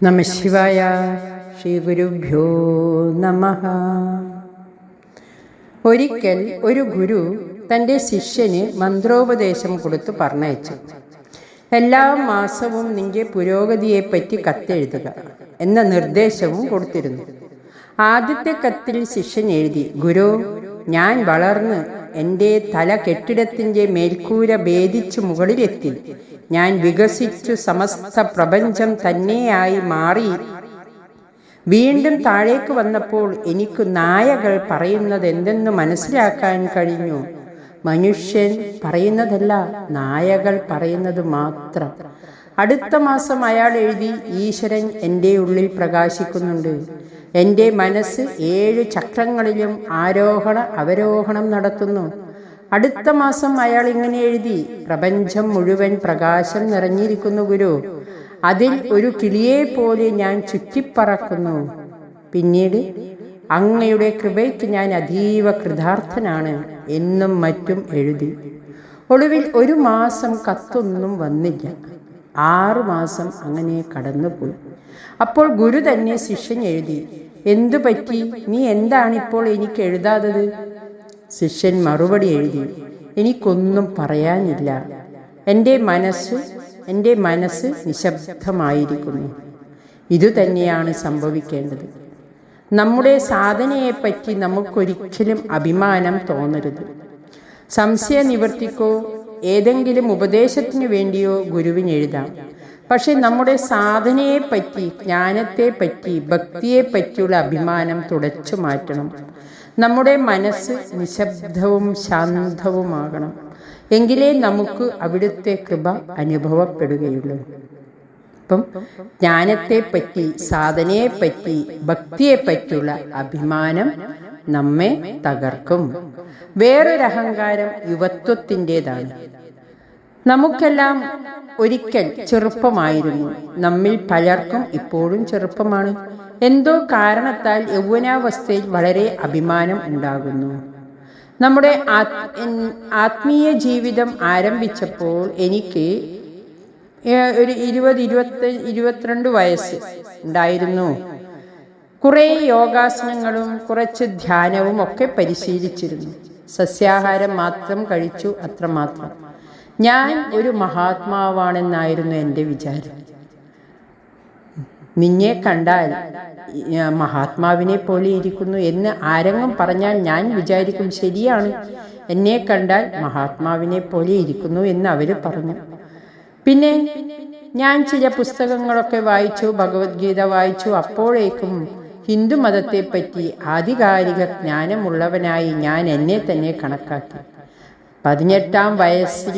നമഃശിവായ. ശ്രീ ഗുരുഭ്യോ നമഃ. ഒരിക്കൽ ഒരു ഗുരു തൻ്റെ ശിഷ്യന് മന്ത്രോപദേശം കൊടുത്ത് പറഞ്ഞയച്ചു. എല്ലാ മാസവും നിന്റെ പുരോഗതിയെപ്പറ്റി കത്തെഴുതുക എന്ന നിർദ്ദേശവും കൊടുത്തിരുന്നു. ആദ്യത്തെ കത്തിൽ ശിഷ്യൻ എഴുതി, ഗുരു, ഞാൻ വളർന്ന് എൻ്റെ തല കെട്ടിടത്തിൻ്റെ മേൽക്കൂര ഭേദിച്ചു മുകളിലെത്തി. ഞാൻ വികസിച്ചു സമസ്ത പ്രപഞ്ചം തന്നെയായി മാറി. വീണ്ടും താഴേക്ക് വന്നപ്പോൾ എനിക്ക് നായകൾ പറയുന്നത് എന്തെന്ന് മനസ്സിലാക്കാൻ കഴിഞ്ഞു. മനുഷ്യൻ പറയുന്നതല്ല, നായകൾ പറയുന്നത് മാത്രം. അടുത്ത മാസം അയാൾ എഴുതി, ഈശ്വരൻ എൻ്റെ ഉള്ളിൽ പ്രകാശിക്കുന്നുണ്ട്. എൻ്റെ മനസ്സ് 7 ചക്രങ്ങളിലും ആരോഹണ അവരോഹണം നടത്തുന്നു. അടുത്ത മാസം അയാൾ ഇങ്ങനെ എഴുതി, പ്രപഞ്ചം മുഴുവൻ പ്രകാശം നിറഞ്ഞിരിക്കുന്നു ഗുരു. അതിൽ ഒരു കിളിയെ പോലെ ഞാൻ ചുറ്റിപ്പറക്കുന്നു. പിന്നീട് അങ്ങയുടെ കൃപയ്ക്ക് ഞാൻ അതീവ കൃതാർത്ഥനാണ് എന്നും മറ്റും എഴുതി. ഒടുവിൽ 1 മാസം കത്തൊന്നും വന്നില്ല. 6 മാസം അങ്ങനെ കടന്നുപോയി. അപ്പോൾ ഗുരു തന്നെ ശിഷ്യൻ എഴുതി, എന്തു പറ്റി? നീ എന്താണിപ്പോൾ എനിക്ക് എഴുതാത്തത്? ശിഷ്യൻ മറുപടി എഴുതി, എനിക്കൊന്നും പറയാനില്ല. എൻ്റെ മനസ്സ് നിശബ്ദമായിരിക്കുന്നു. ഇതുതന്നെയാണ് സംഭവിക്കേണ്ടത്. നമ്മുടെ സാധനയെപ്പറ്റി നമുക്കൊരിക്കലും അഭിമാനം തോന്നരുത്. സംശയ നിവൃത്തിക്കോ ഏതെങ്കിലും ഉപദേശത്തിനു വേണ്ടിയോ ഗുരുവിന് എഴുതാം. പക്ഷെ നമ്മുടെ സാധനയെപ്പറ്റി, ജ്ഞാനത്തെപ്പറ്റി, ഭക്തിയെപ്പറ്റിയുള്ള അഭിമാനം തുടച്ചു മാറ്റണം. നമ്മുടെ മനസ്സ് നിശബ്ദവും ശാന്തവുമാകണം. എങ്കിലേ നമുക്ക് അവിടുത്തെ കൃപ അനുഭവപ്പെടുകയുള്ളൂ. അപ്പം ജ്ഞാനത്തെപ്പറ്റി, സാധനയെപ്പറ്റി, ഭക്തിയെപ്പറ്റിയുള്ള അഭിമാനം നമ്മെ തകർക്കും. വേറൊരു അഹങ്കാരം യുവത്വത്തിൻ്റെതാണ്. നമുക്കെല്ലാം ഒരിക്കൽ ചെറുപ്പമായിരുന്നു. നമ്മിൽ പലർക്കും ഇപ്പോഴും ചെറുപ്പമാണ്. എന്തോ കാരണത്താൽ യൗവനാവസ്ഥയിൽ വളരെ അഭിമാനം ഉണ്ടാകുന്നു. നമ്മുടെ ആത്മീയ ജീവിതം ആരംഭിച്ചപ്പോൾ എനിക്ക് ഒരു 22 വയസ്സ് ഉണ്ടായിരുന്നു. കുറേ യോഗാസനങ്ങളും കുറച്ച് ധ്യാനവും ഒക്കെ പരിശീലിച്ചിരുന്നു. സസ്യാഹാരം മാത്രം കഴിച്ചു, അത്രമാത്രം. ഞാൻ ഒരു മഹാത്മാവാണെന്നായിരുന്നു എൻ്റെ വിചാരം. നിന്നെ കണ്ടാൽ മഹാത്മാവിനെ പോലെ ഇരിക്കുന്നു എന്ന് ആരെങ്കിലും പറഞ്ഞാൽ ഞാൻ വിചാരിക്കും, ശരിയാണ്, എന്നെ കണ്ടാൽ മഹാത്മാവിനെ പോലെ ഇരിക്കുന്നു എന്ന് അവർ പറഞ്ഞു. പിന്നെ ഞാൻ ചില പുസ്തകങ്ങളൊക്കെ വായിച്ചു, ഭഗവത്ഗീത വായിച്ചു. അപ്പോഴേക്കും ഹിന്ദു മതത്തെപ്പറ്റി ആധികാരിക ജ്ഞാനമുള്ളവനായി ഞാൻ എന്നെ തന്നെ കണക്കാക്കി. 18-ാം വയസ്സിൽ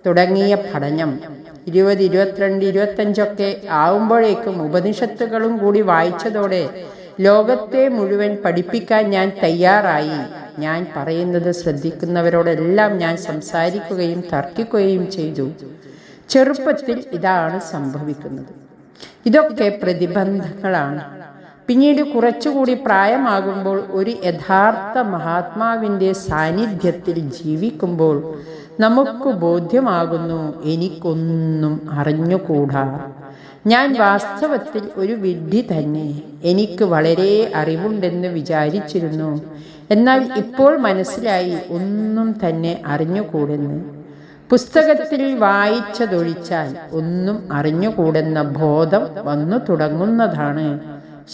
തുടങ്ങിയ പഠനം 20, 22, 25 ആവുമ്പോഴേക്കും ഉപനിഷത്തുകളും കൂടി വായിച്ചതോടെ ലോകത്തെ മുഴുവൻ പഠിപ്പിക്കാൻ ഞാൻ തയ്യാറായി. ഞാൻ പറയുന്നത് ശ്രദ്ധിക്കുന്നവരോടെല്ലാം ഞാൻ സംസാരിക്കുകയും തർക്കിക്കുകയും ചെയ്തു. ചെറുപ്പത്തിൽ ഇതാണ് സംഭവിക്കുന്നത്. ഇതൊക്കെ പ്രതിബന്ധങ്ങളാണ്. പിന്നീട് കുറച്ചുകൂടി പ്രായമാകുമ്പോൾ ഒരു യഥാർത്ഥ മഹാത്മാവിൻ്റെ സാന്നിധ്യത്തിൽ ജീവിക്കുമ്പോൾ നമുക്ക് ബോധ്യമാകുന്നു, എനിക്കൊന്നും അറിഞ്ഞുകൂടാ. ഞാൻ വാസ്തവത്തിൽ ഒരു വിഡ്ഢി തന്നെ. എനിക്ക് വളരെ അറിവുണ്ടെന്ന് വിചാരിച്ചിരുന്നു. എന്നാൽ ഇപ്പോൾ മനസ്സിലായി, ഒന്നും തന്നെ അറിഞ്ഞുകൂടെന്ന്. പുസ്തകത്തിൽ വായിച്ചതൊഴിച്ചാൽ ഒന്നും അറിഞ്ഞുകൂടെന്ന ബോധം വന്നു തുടങ്ങുന്നതാണ്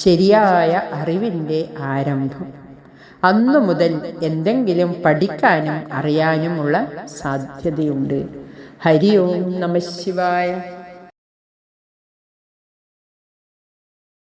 ശരിയായ അറിവിൻ്റെ ആരംഭം. അന്നു മുതൽ എന്തെങ്കിലും പഠിക്കാനും അറിയാനുമുള്ള സാധ്യതയുണ്ട്. ഹരി ഓം നമഃ ശിവായ.